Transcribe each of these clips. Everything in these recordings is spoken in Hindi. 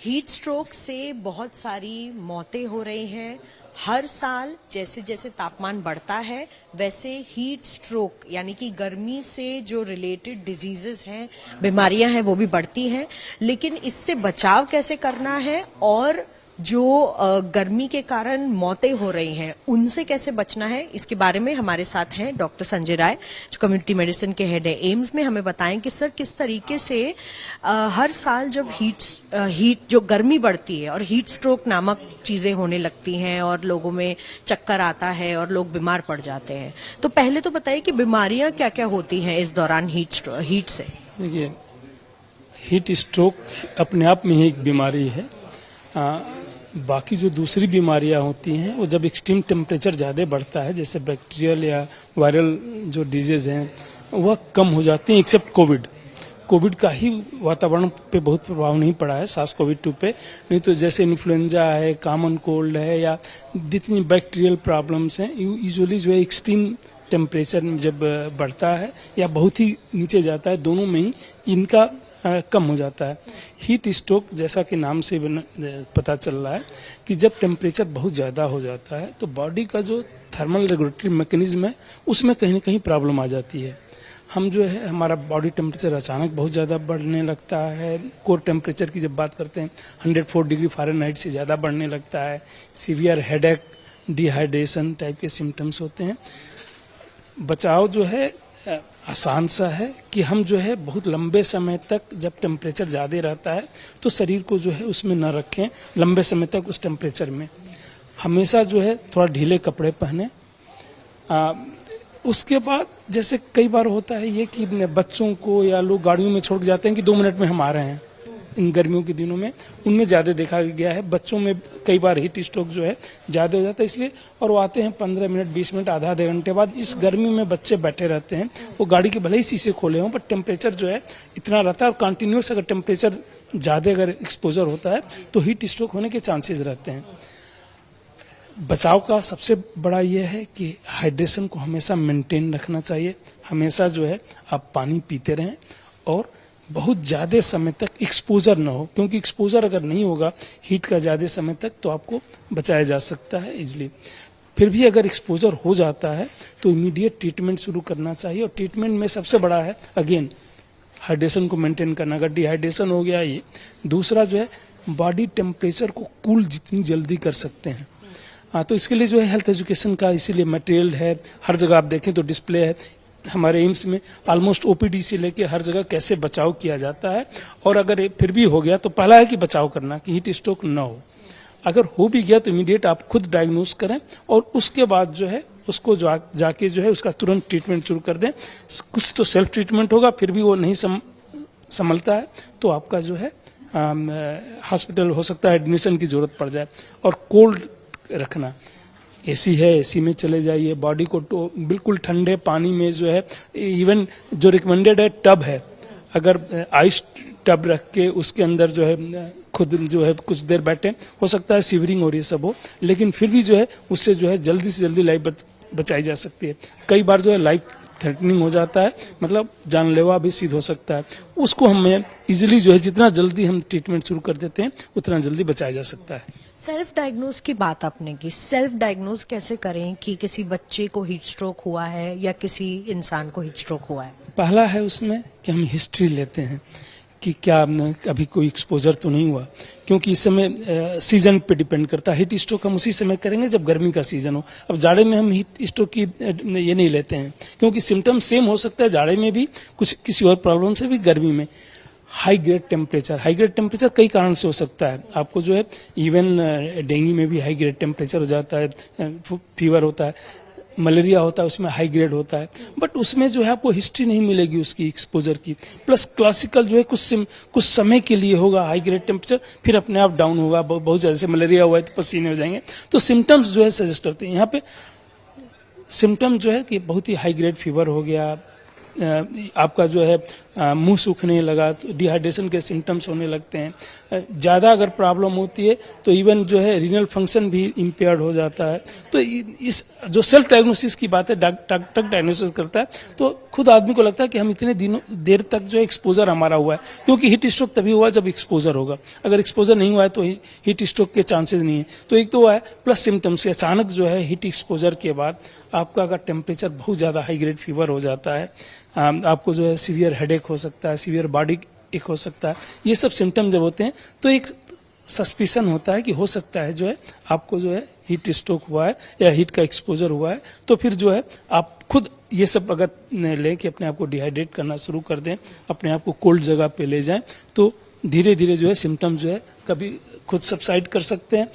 हीट स्ट्रोक से बहुत सारी मौतें हो रही हैं हर साल। जैसे जैसे तापमान बढ़ता है वैसे हीट स्ट्रोक यानी कि गर्मी से जो रिलेटेड डिजीजेस हैं, बीमारियां हैं, वो भी बढ़ती हैं। लेकिन इससे बचाव कैसे करना है और जो गर्मी के कारण मौतें हो रही हैं उनसे कैसे बचना है, इसके बारे में हमारे साथ हैं डॉक्टर संजय राय, जो कम्युनिटी मेडिसिन के हेड है एम्स में। हमें बताएं कि सर किस तरीके से हर साल जब हीट जो गर्मी बढ़ती है और हीट स्ट्रोक नामक चीजें होने लगती हैं और लोगों में चक्कर आता है और लोग बीमार पड़ जाते हैं, तो पहले तो बताइए कि बीमारियां क्या क्या होती हैं इस दौरान हीट से। देखिए, हीट स्ट्रोक अपने आप में ही एक बीमारी है। बाकी जो दूसरी बीमारियां होती हैं वो जब एक्सट्रीम टेम्परेचर ज़्यादा बढ़ता है, जैसे बैक्टीरियल या वायरल जो डिजीज हैं वह कम हो जाती हैं, एक्सेप्ट कोविड का ही वातावरण पे बहुत प्रभाव नहीं पड़ा है, SARS-CoV-2 पे। नहीं तो जैसे इन्फ्लुएंजा है, कॉमन कोल्ड है या जितनी बैक्टीरियल प्रॉब्लम्स हैं, यूजुअली जो है एक्सट्रीम टेम्परेचर जब बढ़ता है या बहुत ही नीचे जाता है, दोनों में ही इनका कम हो जाता है। हीट स्ट्रोक जैसा कि नाम से पता चल रहा है कि जब टेम्परेचर बहुत ज़्यादा हो जाता है तो बॉडी का जो थर्मल रेगुलेटरी मैकेनिज्म है उसमें कहीं ना कहीं प्रॉब्लम आ जाती है। हम जो है हमारा बॉडी टेम्परेचर अचानक बहुत ज़्यादा बढ़ने लगता है। कोर टेम्परेचर की जब बात करते हैं 104 डिग्री फ़ारेनहाइट से ज़्यादा बढ़ने लगता है। सीवियर हेडेक, डिहाइड्रेशन टाइप के सिम्टम्स होते हैं। बचाव जो है आसान सा है कि हम जो है बहुत लंबे समय तक जब टेम्परेचर ज़्यादा रहता है तो शरीर को जो है उसमें न रखें लंबे समय तक उस टेम्परेचर में। हमेशा जो है थोड़ा ढीले कपड़े पहने। उसके बाद जैसे कई बार होता है ये कि बच्चों को या लोग गाड़ियों में छोड़ जाते हैं कि 2 मिनट में हम आ रहे हैं, इन गर्मियों के दिनों में उनमें ज़्यादा देखा गया है। बच्चों में कई बार हीट स्ट्रोक जो है ज़्यादा हो जाता है इसलिए, और वो आते हैं 15 मिनट 20 मिनट आधे घंटे बाद। इस गर्मी में बच्चे बैठे रहते हैं, वो गाड़ी के भले ही शीशे खोले हों बट टेम्परेचर जो है इतना रहता है, और कंटिन्यूस अगर टेम्परेचर ज़्यादा अगर एक्सपोजर होता है तो हीट स्ट्रोक होने के चांसेस रहते हैं। बचाव का सबसे बड़ा ये है कि हाइड्रेशन को हमेशा मेंटेन रखना चाहिए। हमेशा जो है आप पानी पीते रहें और बहुत ज़्यादा समय तक एक्सपोजर ना हो, क्योंकि एक्सपोजर अगर नहीं होगा हीट का ज़्यादा समय तक तो आपको बचाया जा सकता है इजीली। फिर भी अगर एक्सपोजर हो जाता है तो इमीडिएट ट्रीटमेंट शुरू करना चाहिए, और ट्रीटमेंट में सबसे बड़ा है अगेन हाइड्रेशन को मेंटेन करना। अगर डिहाइड्रेशन हो गया ये, दूसरा जो है बॉडी टेम्परेचर को कूल जितनी जल्दी कर सकते हैं। तो इसके लिए जो है हेल्थ एजुकेशन का इसीलिए मटेरियल है, हर जगह आप देखें तो डिस्प्ले है। हमारे एम्स में ऑलमोस्ट ओपीडी से लेके हर जगह कैसे बचाव किया जाता है, और अगर फिर भी हो गया तो पहला है कि बचाव करना कि हीट स्ट्रोक ना हो। अगर हो भी गया तो इमीडिएट आप खुद डायग्नोस करें और उसके बाद जो है उसको जाके जो है उसका तुरंत ट्रीटमेंट शुरू कर दें। कुछ तो सेल्फ ट्रीटमेंट होगा, फिर भी वो नहीं संभलता है तो आपका जो है हॉस्पिटल हो सकता है एडमिशन की जरूरत पड़ जाए। और कोल्ड रखना, एसी है एसी में चले जाइए, बॉडी को बिल्कुल ठंडे पानी में जो है, इवन जो रिकमेंडेड है टब है, अगर आइस टब रख के उसके अंदर जो है खुद जो है कुछ देर बैठे, हो सकता है शिवरिंग और ये सब हो, लेकिन फिर भी जो है उससे जो है जल्दी से जल्दी लाइफ बचाई जा सकती है। कई बार जो है लाइफ थ्रेटनिंग हो जाता है, मतलब जानलेवा भी सिद्ध हो सकता है। उसको हमें इजीली जो है जितना जल्दी हम ट्रीटमेंट शुरू कर देते हैं उतना जल्दी बचाया जा सकता है। सेल्फ डायग्नोज की बात आपने की, सेल्फ डायग्नोज कैसे करें कि किसी बच्चे को हीट स्ट्रोक हुआ है या किसी इंसान को हीट स्ट्रोक हुआ है? पहला है उसमें कि हम हिस्ट्री लेते हैं कि क्या अभी कोई एक्सपोजर तो नहीं हुआ, क्योंकि इस समय सीजन पे डिपेंड करता है। हीट स्ट्रोक हम उसी समय करेंगे जब गर्मी का सीजन हो। अब जाड़े में हम हीट स्ट्रोक की ये नहीं लेते हैं, क्योंकि सिम्टम सेम हो सकता है जाड़े में भी, कुछ किसी और प्रॉब्लम से भी गर्मी में। हाई ग्रेड टेम्परेचर कई कारण से हो सकता है। आपको जो है इवन डेंगू में भी हाई ग्रेड टेम्परेचर हो जाता है, फीवर होता है, मलेरिया होता है उसमें हाई ग्रेड होता है, बट उसमें जो है आपको हिस्ट्री नहीं मिलेगी उसकी एक्सपोजर की। प्लस क्लासिकल जो है कुछ समय के लिए होगा हाई ग्रेड टेम्परेचर, फिर अपने आप डाउन होगा। बहुत ज़्यादा से मलेरिया हुआ है तो पसीने हो जाएंगे। तो सिम्टम्स जो है सजेस्ट करते हैं यहाँ पे। सिम्टम जो है कि बहुत ही हाई ग्रेड फीवर हो गया, आपका जो है मुंह सूखने लगा, तो डिहाइड्रेशन के सिम्टम्स होने लगते हैं। ज़्यादा अगर प्रॉब्लम होती है तो इवन जो है रीनल फंक्शन भी इम्पेयर्ड हो जाता है। तो इस जो सेल्फ डायग्नोसिस की बात है, डॉक्टर डायग्नोसिस करता है तो खुद आदमी को लगता है कि हम इतने दिनों देर तक जो एक्सपोजर हमारा हुआ है, क्योंकि हीट स्ट्रोक तभी हुआ जब एक्सपोजर होगा। अगर एक्सपोजर नहीं हुआ है तो हीट स्ट्रोक के चांसेस नहीं है। तो एक तो हुआ है, प्लस सिम्टम्स अचानक जो है हीट एक्सपोजर के बाद आपका अगर टेम्परेचर बहुत ज़्यादा हाई ग्रेड फीवर हो जाता है, आपको जो है सीवियर हेडेक हो सकता है, सीवियर बॉडी एक हो सकता है। ये सब सिम्टम जब होते हैं तो एक सस्पिशन होता है कि हो सकता है जो है आपको जो है हीट स्ट्रोक हुआ है या हीट का एक्सपोजर हुआ है। तो फिर जो है आप खुद ये सब अगर लें कि अपने आप को डिहाइड्रेट करना शुरू कर दें, अपने आप को कोल्ड जगह पे ले जाएं, तो धीरे धीरे जो है सिम्टम जो है कभी खुद सबसाइड कर सकते हैं।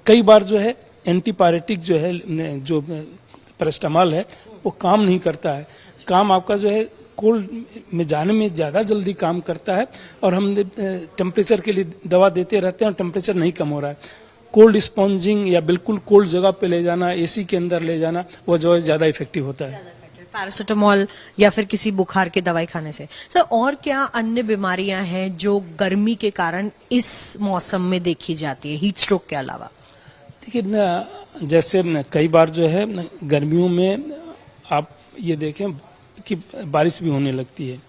कई बार जो है एंटीपायरेटिक जो है, जो पैरास्टामॉल है, वो काम नहीं करता है। काम आपका जो है कोल्ड में जाने में ज़्यादा जल्दी काम करता है, और हम टेम्परेचर के लिए दवा देते रहते हैं और टेम्परेचर नहीं कम हो रहा है। कोल्ड स्पॉन्जिंग या बिल्कुल कोल्ड जगह पे ले जाना, एसी के अंदर ले जाना, वो जो है ज़्यादा इफेक्टिव होता है। पैरासिटामोल या फिर किसी बुखार की दवाई खाने से। सर, और क्या अन्य बीमारियां हैं जो गर्मी के कारण इस मौसम में देखी जाती है, हीट स्ट्रोक के अलावा? देखिए, जैसे कई बार जो है गर्मियों में आप ये देखें कि बारिश भी होने लगती है,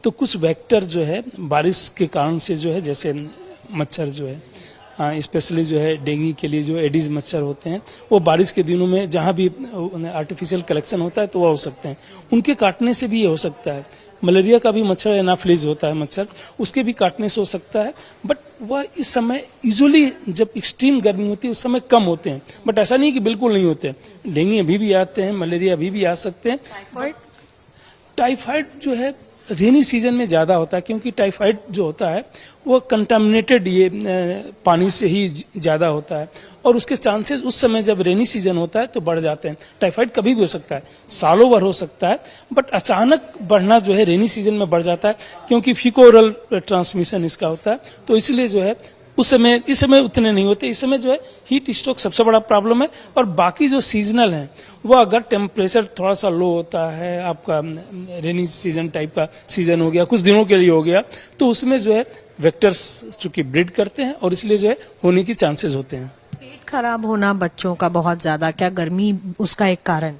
तो कुछ वेक्टर जो है बारिश के कारण से जो है, जैसे मच्छर जो है, स्पेशली जो है डेंगू के लिए जो एडिस मच्छर होते हैं, वो बारिश के दिनों में जहाँ भी आर्टिफिशियल कलेक्शन होता है तो वो हो सकते हैं, उनके काटने से भी ये हो सकता है। मलेरिया का भी मच्छर एनाफिलीज होता है मच्छर, उसके भी काटने से हो सकता है। बट वह इस समय यूजुअली जब एक्सट्रीम गर्मी होती है उस समय कम होते हैं, बट ऐसा नहीं कि बिल्कुल नहीं होते। डेंगू अभी भी आते हैं, मलेरिया अभी भी आ सकते हैं। टाइफाइड जो है रेनी सीजन में ज्यादा होता है, क्योंकि टाइफाइड जो होता है वो कंटामिनेटेड ये पानी से ही ज्यादा होता है, और उसके चांसेस उस समय जब रेनी सीजन होता है तो बढ़ जाते हैं। टाइफाइड कभी भी हो सकता है, सालों भर हो सकता है, बट अचानक बढ़ना जो है रेनी सीजन में बढ़ जाता है, क्योंकि फीकोरल ट्रांसमिशन इसका होता है। तो इसलिए जो है उस समय, इस समय उतने नहीं होते। इस समय जो है हीट स्ट्रोक सबसे बड़ा प्रॉब्लम है, और बाकी जो सीजनल है वो अगर टेम्परेचर थोड़ा सा लो होता है, आपका रेनी सीजन टाइप का सीजन हो गया, कुछ दिनों के लिए हो गया, तो उसमें जो है वेक्टर्स चूंकि ब्रीड करते हैं और इसलिए जो है होने की चांसेस होते हैं। पेट खराब होना बच्चों का बहुत ज्यादा, क्या गर्मी उसका एक कारण?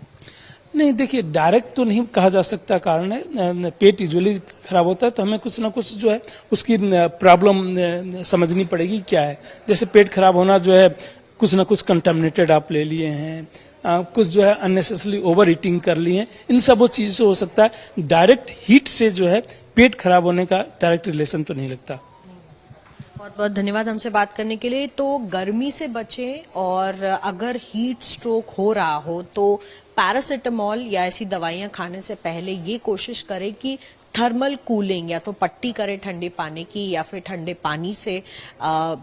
नहीं, देखिए, डायरेक्ट तो नहीं कहा जा सकता कारण है। पेट यूजुअली खराब होता है तो हमें कुछ ना कुछ जो है उसकी प्रॉब्लम समझनी पड़ेगी क्या है। जैसे पेट खराब होना जो है कुछ ना कुछ कंटामिनेटेड आप ले लिए हैं, कुछ जो है अननेसेसरी ओवर ईटिंग कर लिए हैं, इन सब वो चीज़ से हो सकता है। डायरेक्ट हीट से जो है पेट खराब होने का डायरेक्ट रिलेशन तो नहीं लगता। बहुत बहुत धन्यवाद हमसे बात करने के लिए। तो गर्मी से बचें, और अगर हीट स्ट्रोक हो रहा हो तो पैरासिटामोल या ऐसी दवाइयां खाने से पहले ये कोशिश करें कि थर्मल कूलिंग, या तो पट्टी करें ठंडे पानी की, या फिर ठंडे पानी से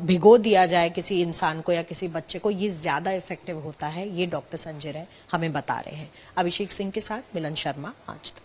भिगो दिया जाए किसी इंसान को या किसी बच्चे को। ये ज्यादा इफेक्टिव होता है, ये डॉक्टर संजय राय हमें बता रहे हैं। अभिषेक सिंह के साथ मिलन शर्मा, आज तक।